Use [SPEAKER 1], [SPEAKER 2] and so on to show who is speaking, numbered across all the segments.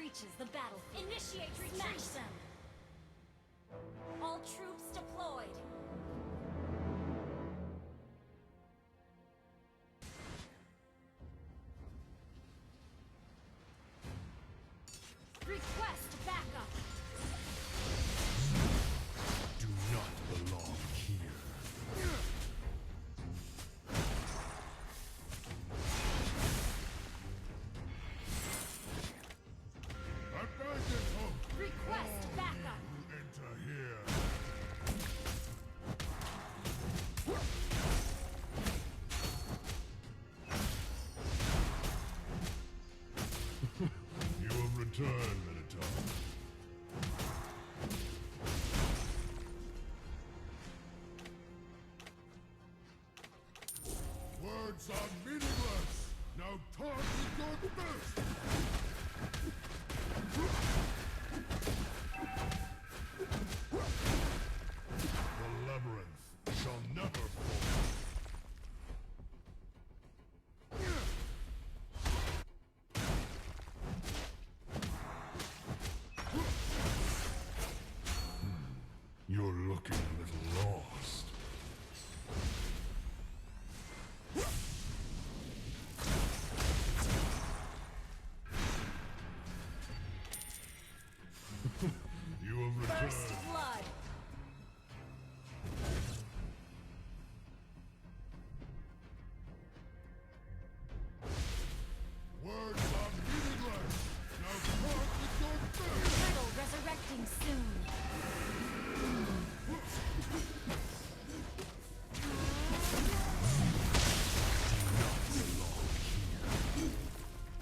[SPEAKER 1] reaches the battlefield. Initiate retreat! Smash them! All troops deployed! Request backup!
[SPEAKER 2] Do not belong here.
[SPEAKER 3] Abandon hope!
[SPEAKER 1] Request backup!
[SPEAKER 3] You enter here! You have returned, Minotaur. Words are meaningless! Now talk with your thirst! The labyrinth shall never fall. You're looking a little lost. You have
[SPEAKER 1] First
[SPEAKER 3] returned.
[SPEAKER 1] blood!
[SPEAKER 3] Words are meaningless! Now talk with your thirst!
[SPEAKER 1] Turtle resurrecting soon!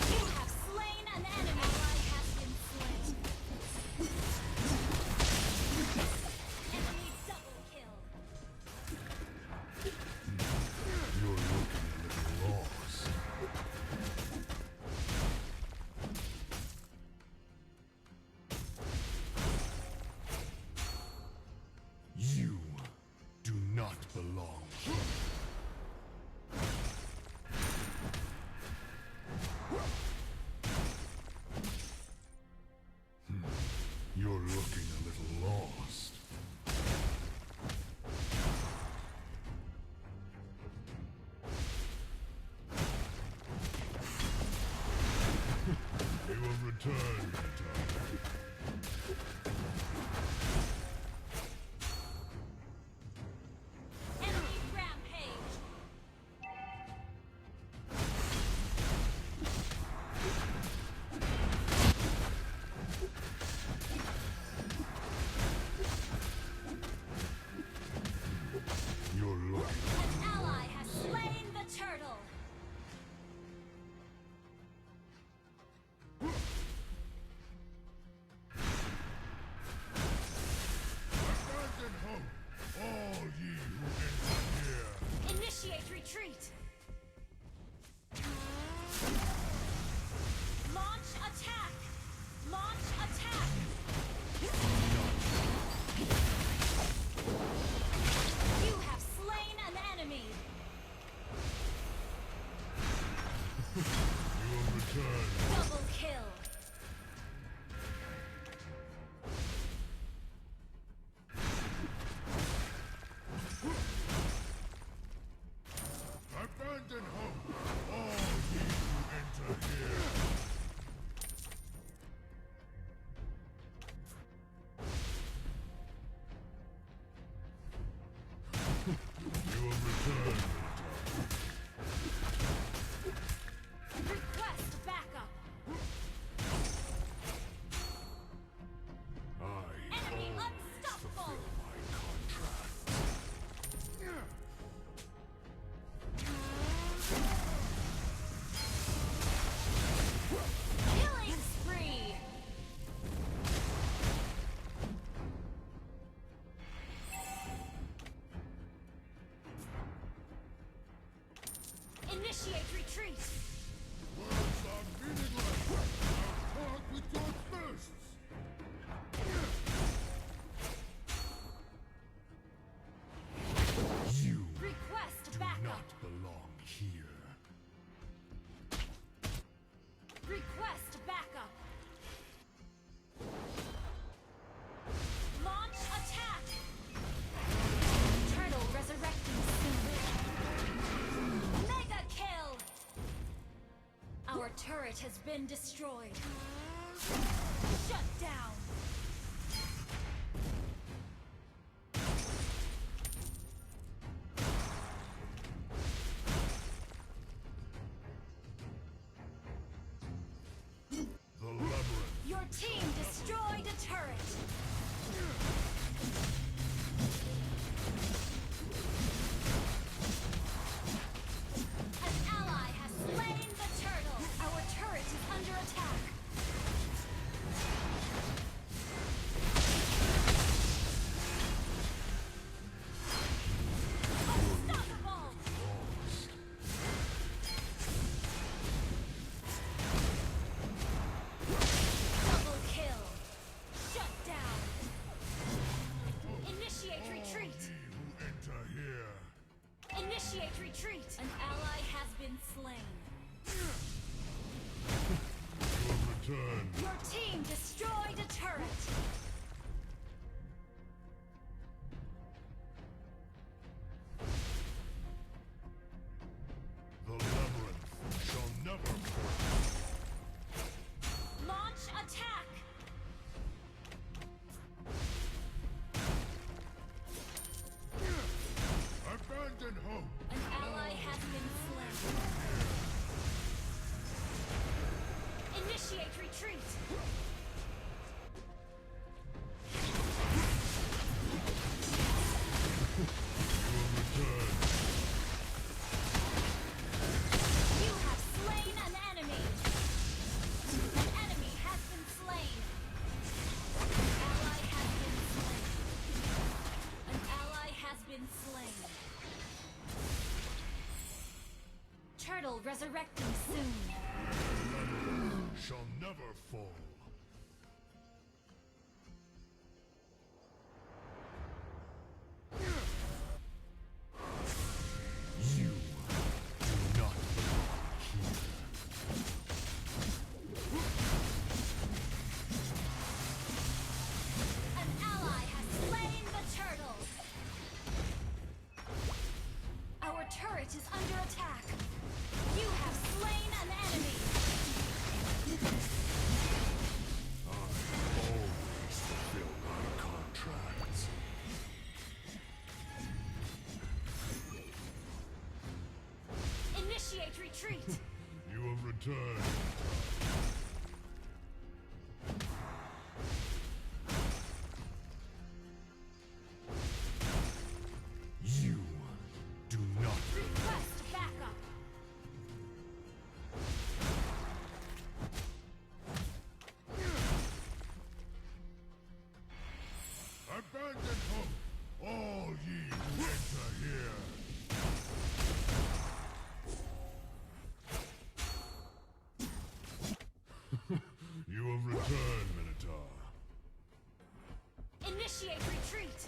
[SPEAKER 1] You have slain an enemy! Ally has been slain! Enemy double kill!
[SPEAKER 3] You're looking a little lost. You do not belong here. You're looking a little lost. You have returned, Minotaur.
[SPEAKER 1] Enemy rampage!
[SPEAKER 3] You're looking.
[SPEAKER 1] An ally has slain the turtle!
[SPEAKER 3] Abandon hope, all ye who enter here.
[SPEAKER 1] Initiate retreat! Launch attack! Launch attack! You have slain an enemy!
[SPEAKER 3] You have returned.
[SPEAKER 1] Double kill!
[SPEAKER 3] Abandon hope, all ye who enter here. You have returned, Minotaur.
[SPEAKER 1] Request backup!
[SPEAKER 3] I
[SPEAKER 1] Enemy
[SPEAKER 3] always
[SPEAKER 1] unstoppable!
[SPEAKER 3] fulfill my contract.
[SPEAKER 1] Killing spree! Initiate retreat!
[SPEAKER 3] Words are meaningless. Now talk with your thirsts. You
[SPEAKER 1] Request
[SPEAKER 3] do
[SPEAKER 1] backup!
[SPEAKER 3] not belong here.
[SPEAKER 1] Request backup! turret has been destroyed. Shut down.
[SPEAKER 2] The labyrinth.
[SPEAKER 1] Your team destroyed a turret. An ally has slain the turtle. Our turret is under attack. Unstoppable. Double kill. Shut down. Initiate retreat.
[SPEAKER 2] Ye who enter here.
[SPEAKER 1] Initiate retreat. An ally has been slain.
[SPEAKER 2] You have returned.
[SPEAKER 1] Your team destroyed a turret.
[SPEAKER 2] The labyrinth shall never fall.
[SPEAKER 1] Launch attack.
[SPEAKER 3] Abandon hope.
[SPEAKER 1] An ally has been slain. Initiate retreat.
[SPEAKER 2] You have returned.
[SPEAKER 1] You have slain an enemy. An enemy has been slain. An ally has been slain. An ally has been slain. Turtle resurrecting soon.
[SPEAKER 2] Shall never fall. You do not belong here.
[SPEAKER 1] An ally has slain the turtle. Our turret is under attack. You have slain an enemy.
[SPEAKER 2] Always fulfill my contracts.
[SPEAKER 1] Initiate retreat.
[SPEAKER 2] You have returned. You do not belong.
[SPEAKER 1] Request backup.
[SPEAKER 3] Abandon hope. All ye who enter here.
[SPEAKER 2] You have returned, Minotaur.
[SPEAKER 1] Initiate retreat.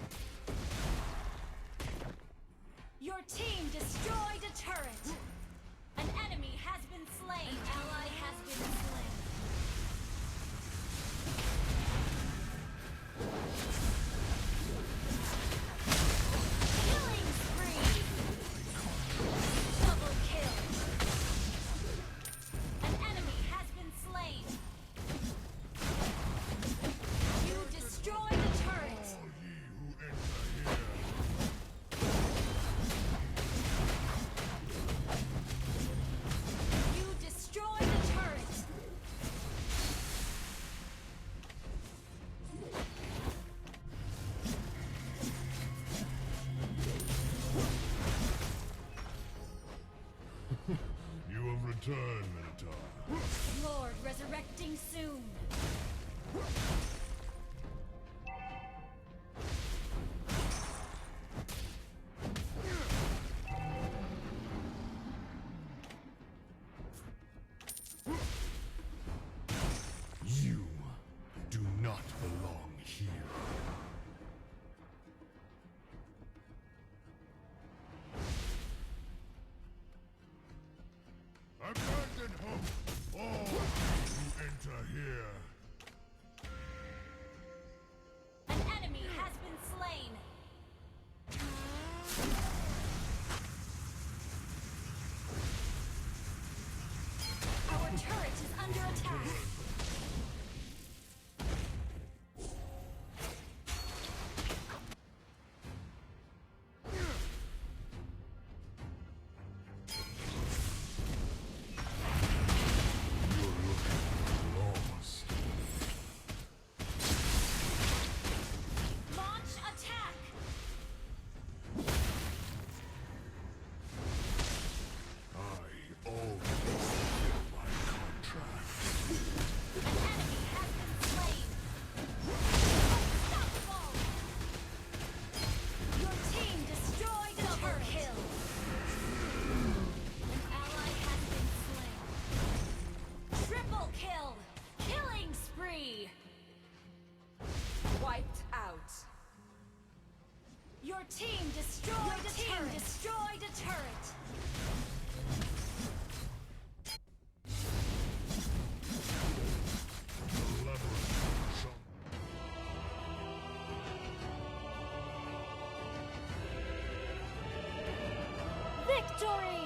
[SPEAKER 1] Your team destroyed a turret. An enemy has been slain. An ally has been slain. Killing spree. Double kill. An enemy has been slain. You destroyed a turret.
[SPEAKER 3] All ye who enter here.
[SPEAKER 1] You destroyed a turret.
[SPEAKER 2] You have returned, Minotaur.
[SPEAKER 1] Lord resurrecting soon.
[SPEAKER 2] You do not belong here.
[SPEAKER 3] Abandon hope. All ye who enter here.
[SPEAKER 1] Victory!